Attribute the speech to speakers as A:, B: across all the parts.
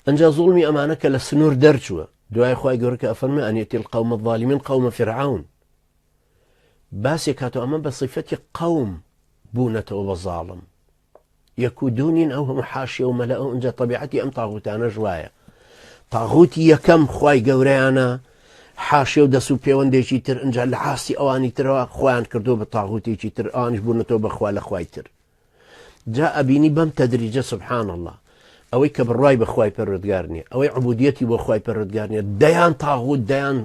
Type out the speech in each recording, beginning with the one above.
A: ئەنجا زوڵمی ئەمانە کە لە سنوور دەرچووە دوای خی گەورە کە ئەفەرمە ئەن یەتی القەومە الظالمین قەومە فرعون باسێک هاتۆ ئەمە بە صیفەتی قەوم بوونەتەوە بە زاڵم یەکودونین ئەو هەموو حاشیە و مەلە ئەو ئەنجا طبیعەتی ئەم تاغوتانە ژوایە تاغوتی یەکەم خی گەورەیانە حاشێ و دەست و پەیوەندێکی تر ئەنجا لە حاسی ئەوانی ترەوە خۆیان کردو بە تاغوتێکی تر ئەوانیش بوونەتەوە بەخوا لە خوای تر جا ئەبینی بەم تەدریجە سبحان الله ئەوەی کە بڕوای بە خوای پەروەردگار نییە ئەوەی عبودیەتی بۆ خوای پەروەردگار نییە دەیان تاغوت دەیان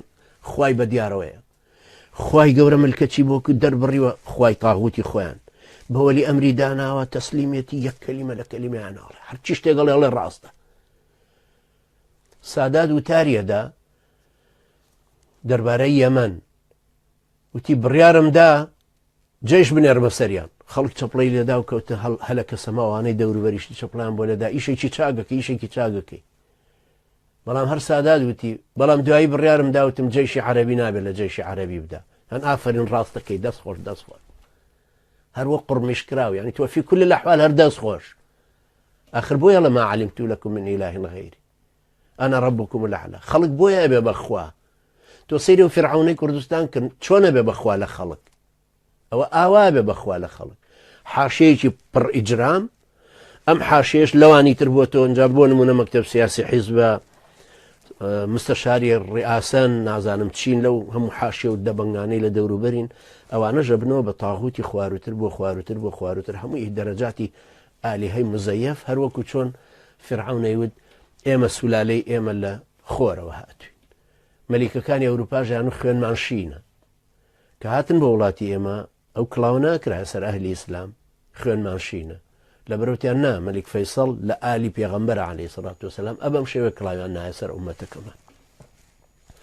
A: خوای بە دیارەوەیە خوای گەورە ملکەچی بۆ دەربڕیوە خوای تاغوتی خۆیان بەوەلی ئەمری داناوە تەسلیمێتی یەک کەلیمە لە کەلیمەیاناڵێ هەرچی شتێگەڵ ئەڵێ ڕاستە سادات وتاریەدا دەربارەی یەمەن وتی بڕیارمدا جێش بنێر بەسەریان خەڵک چەپڵەی لێدا و کەوتە هەلەکە سەماوانەی دەوروبەریشتی چەپڵیان بۆ لەدا ئیشێکی چاگەکەی ئیشێکی چاگەکەی بەڵام هەر سادات وتی بەڵام دوایی بڕیارم داوتم جێشی عەرەبی نابێت لە جێشی عەرەبی بدا هەن ئافرین ڕاستەکەی دەست خۆش دەست خۆش هەروە قڕمیش کراوە یعنی تۆ فی كل الأحوال هەر دەست خۆش آخر بۆیە لە ما علمت لكم من إله غيري أنا ربكم الأعلى خەڵک بۆیە ئەبێ بەخوا تۆ سەیری و فرعونەی کوردستان کرد چۆنە بێ بەخوا لە خەڵک ئەوە ئاوا بێ بەخوا لە خەڵک حاشەیەکی پڕ ئیجرام ئەم حاشێش لەوانی تر بۆ تۆ ئەنجا بۆ نمونە مەکتەب سیاسی حیزبە مستەشاری ڕئاسەن نازانم چین لەو هەموو حاشیە و دەبنگانەی لە دەوروبەرین ئەوانە ژەبنەوە بە تاغوتی خواروتر بۆ خواروتر بۆ خواروتر هەمووی دەرەجاتی ئالیهەی مزەیەف هەروەکو چۆن فرعونەیوت ئێمە سولالەی ئێمە لە خۆرەوە هاتووین مەلیکەکانی ئەوروپاژیان خوێنمان شینە کە هاتن بە وڵاتی ئێمە ئەو کڵاو ناکرا سەر ئەهلی ئیسلام خوێنمان شینە لە بەرەوتیان نا مەلیک فەیسەڵ لە ئالی پێغەمبەر عەلەیهی سەڵات وسەلام ئەبەم شێوە کڵاویان نایە سەر ئومەتەکەمان